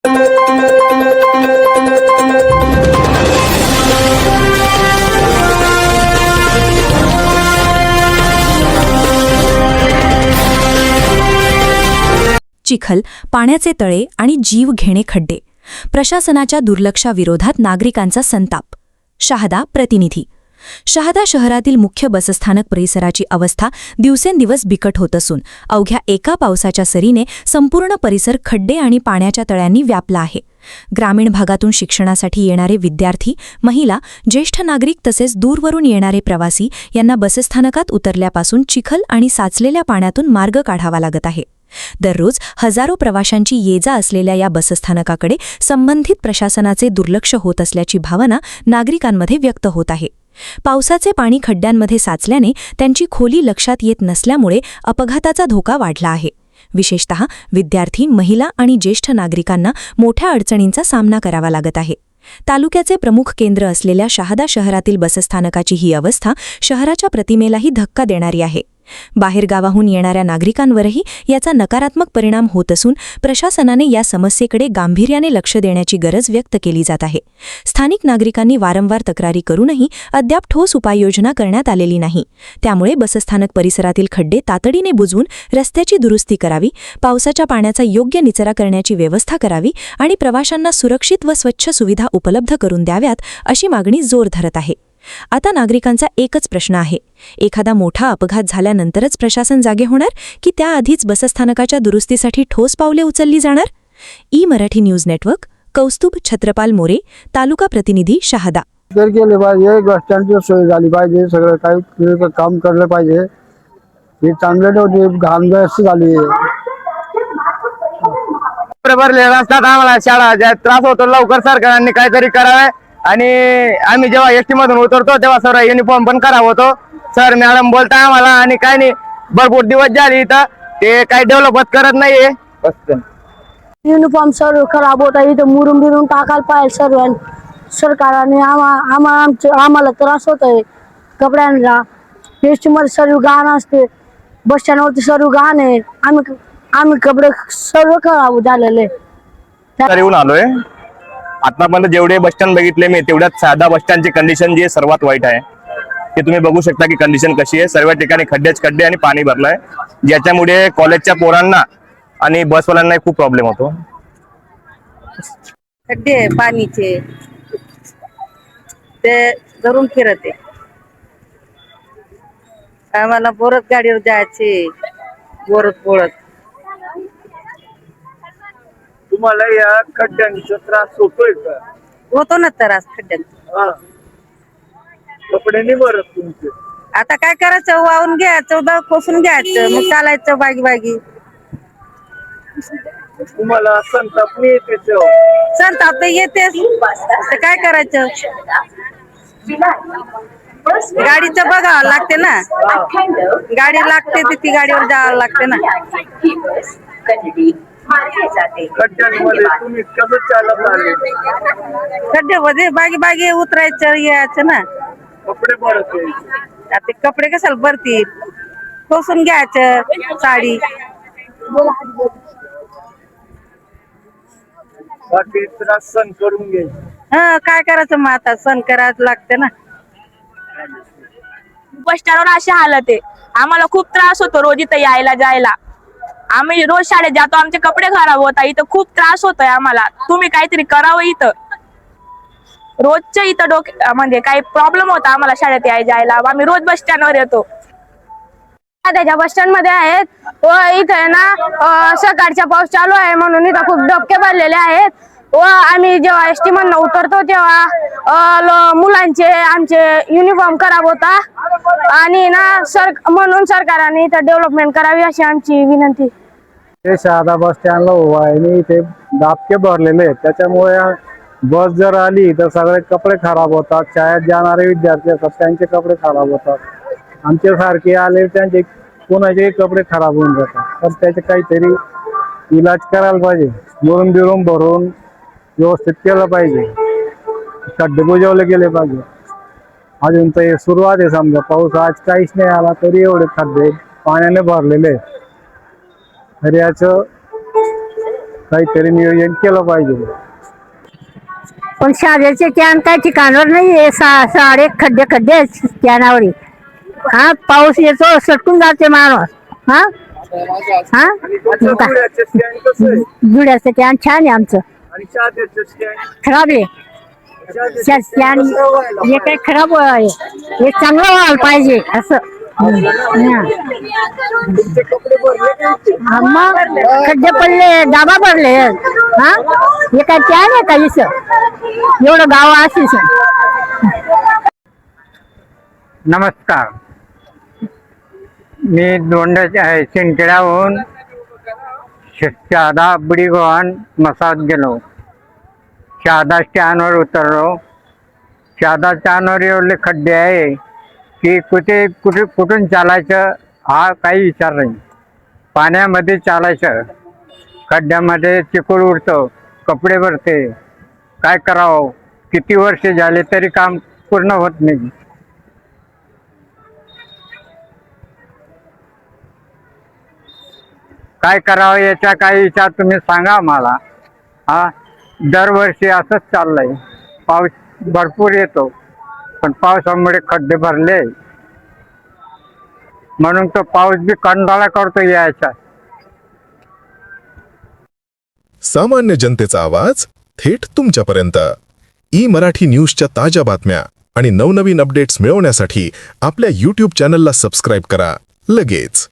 चिखल, पाण्याचे तळे आणि जीव घेणे खड्डे. प्रशासनाच्या दुर्लक्षाविरोधात नागरिकांचा संताप. शहादा प्रतिनिधी. शहादा शहरातील मुख्य बसस्थानक परिसराची अवस्था दिवसेंदिवस बिकट होत असून अवघ्या एका पावसाच्या सरीने संपूर्ण परिसर खड्डे आणि पाण्याच्या तळ्यांनी व्यापला आहे. ग्रामीण भागातून शिक्षणासाठी येणारे विद्यार्थी, महिला, ज्येष्ठ नागरिक तसेच दूरवरून येणारे प्रवासी यांना बसस्थानकात उतरल्यापासून चिखल आणि साचलेल्या पाण्यातून मार्ग काढावा लागत आहे. दररोज हजारो प्रवाशांची ये-जा असलेल्या या बसस्थानकाकडे संबंधित प्रशासनाचे दुर्लक्ष होत असल्याची भावना नागरिकांमध्ये व्यक्त होत आहे. पावसाचे पाणी खड्ड्यांमध्ये साचल्याने त्यांची खोली लक्षात येत नसल्यामुळे अपघाताचा धोका वाढला आहे. विशेषतः विद्यार्थी, महिला आणि ज्येष्ठ नागरिकांना मोठ्या अडचणींचा सामना करावा लागत आहे. तालुक्याचे प्रमुख केंद्र असलेल्या शहादा शहरातील बसस्थानकाची ही अवस्था शहराच्या प्रतिमेलाही धक्का देणारी आहे. बाहेरगावाहून येणाऱ्या नागरिकांवरही याचा नकारात्मक परिणाम होत असून प्रशासनाने या समस्येकडे गांभीर्याने लक्ष देण्याची गरज व्यक्त केली जात आहे. स्थानिक नागरिकांनी वारंवार तक्रारी करूनही अद्याप ठोस उपाययोजना करण्यात आलेली नाही. त्यामुळे बसस्थानक परिसरातील खड्डे तातडीने बुजवून रस्त्याची दुरुस्ती करावी, पावसाच्या पाण्याचा योग्य निचरा करण्याची व्यवस्था करावी आणि प्रवाशांना सुरक्षित व स्वच्छ सुविधा उपलब्ध करून द्याव्यात, अशी मागणी जोर धरत आहे. आता नागरिकांचा एकच प्रश्न आहे, एखादा मोठा अपघात झाल्यानंतरच प्रशासन जागे होणार की त्याआधीच बसस्थानकाच्या दुरुस्तीसाठी ठोस पावले उचलली जाणार? ई-मराठी न्यूज नेटवर्क, कौस्तुभ छत्रपाल मोरे, तालुका प्रतिनिधी, शहादा. गेले पाहिजे, बस स्टँडची सोय झाली पाहिजे, सगळं काही काम करलं पाहिजे. हे चांगले नव्हते, घाण जास्त झाली. भरले रस्त्यात आम्हाला शाळा त्रास होतो, लवकर सरकारने काहीतरी करावे. आणि आम्ही जेव्हा एसटी मधून उतरतो तेव्हा सर युनिफॉर्म पण खराब होतो. सर मॅडम बोलता आम्हाला आणि काही नाही, भरपूर दिवस झाले इथं ते काही डेव्हलपच करत नाहीये. युनिफॉर्म सर्व खराब होता, इथं मुरुम बिरून टाकायला पाहिजे सर्व सरकारने. आम्हाला त्रास होत आहे कपड्यांना. एसटी मध्ये सर्व घाण असते, बस स्टँडवरती सर्व घाण आहे. आम्ही कपडे सर्व खराब झालेले. येऊन आलोय आतापर्यंत जेवढे बस स्टँड बघितले मी तेवढ्यात साधा बस स्टँडची कंडिशन जी आहे सर्वात वाईट आहे. ते तुम्ही बघू शकता की कंडिशन कशी आहे. सर्व ठिकाणी खड्डे आणि पाणी भरलंय, ज्याच्यामुळे कॉलेजच्या पोरांना आणि बसवाल्यांना खूप प्रॉब्लेम होतो. खड्डे पाणीचे ते धरून फिरते. आम्हाला बोरत गाडीवर जायचे, बोरत तुम्हाला या खड्ड्यांचा त्रास होतोय का? होतो ना त्रास खड्ड्यांचा. कपडे नाही भरत तुमचे? आता काय करायचं, वाहून घ्यायचं, खोसून घ्यायचं, मग चालायचं बागी. तुम्हाला संताप नाही येते? संताप तर येतेच, काय करायचं. गाडीचं बघावं लागते ना, गाडी लागते ती गाडीवर जावं लागते ना. खड्ड्यांमध्ये तुम्ही कसं चालत आले? खड्ड्यामध्ये बागी उतरायचं यायचं ना. कपडे भरत ते कपडे कशाला भरतील, खोसून घ्यायचं साडी. बाकी त्रास सहन करून घ्यायचे. काय करायचं मग, आता सण करायचं लागते ना. बस स्टँडवर अशी हालत आहे, आम्हाला खूप त्रास होतो रोज इथं यायला जायला. आम्ही रोज शाळेत जातो, आमचे कपडे खराब होतात, इथं खूप त्रास होतोय आम्हाला. तुम्ही काहीतरी करावं. इथं रोजच्या इथं म्हणजे काही प्रॉब्लेम होता आम्हाला शाळेत जायला. आम्ही रोज बस स्टँडवर येतो. त्याच्या बस स्टँड मध्ये आहेत व इथे ना सकाळचा पाऊस चालू आहे म्हणून इथं खूप डबके भरलेले आहेत. व आम्ही जेव्हा एसटी मधून उतरतो तेव्हा मुलांचे आमचे युनिफॉर्म खराब होता. आणि ना म्हणून सरकारने इथं डेव्हलपमेंट करावी अशी आमची विनंती. ते शहादा बस स्टँडला उभा आहे आणि इथे दाबके भरलेले आहेत. त्याच्यामुळे बस जर आली तर सगळे कपडे खराब होतात. शाळेत जाणारे विद्यार्थी असतात त्यांचे कपडे खराब होतात. आमच्या सारखे आले त्यांचे कोणाचे कपडे खराब होऊन जातात. तर त्याचे काहीतरी इलाज करायला पाहिजे. मुरुम बिरुम भरून व्यवस्थित केलं पाहिजे. खड्डे बुजवले गेले पाहिजे. अजून तर सुरुवात आहे. समजा पाऊस आज काहीच नाही आला तरी एवढे खड्डे पाण्याने भरलेले आहेत. तर याचं काहीतरी नियोजन केलं पाहिजे. पण शाळेचे कॅन काही ठिकाणावर नाही, साडे खड्डे खड्डे कॅनावर. हा, पाऊस येतो सटकून जाते माणूस. हा हा, जुड्याचं कॅन छान आहे आमचं, खराब आहे कॅन. हे काही खराब आहे, हे चांगलं व्हायला पाहिजे असं. मग खड्डे पडले, डाबा भरले. हा, हे काय कॅन आहे का इथं एवढं गाव असेल. नमस्कार, मी दोंड्याच्या शिंदखेड्याहून शहादा बुडीगव्हाण मसाद गेलो. शहादा स्टँडवर उतरलो. शहादा स्टँडवर एवढे खड्डे आहे की कुठून चालायचं हा काही विचार नाही. पाण्यामध्ये चालायचं, खड्ड्यामध्ये चिखल उडतं, कपडे भरते. काय करावं, किती वर्ष झाले तरी काम पूर्ण होत नाही. काय करावं याचा काही विचार तुम्ही सांगा मला. हा, दरवर्षी असंच चाललंय. पाऊस भरपूर येतो पण पावसामुळे खड्डे भरले, म्हणून तो पाऊस बी कंटाळा करतो यायचा. सामान्य जनतेचा आवाज थेट तुमच्यापर्यंत. ई मराठी न्यूजच्या ताज्या बातम्या आणि नवनवीन अपडेट्स मिळवण्यासाठी आपल्या YouTube चॅनलला सबस्क्राईब करा लगेच.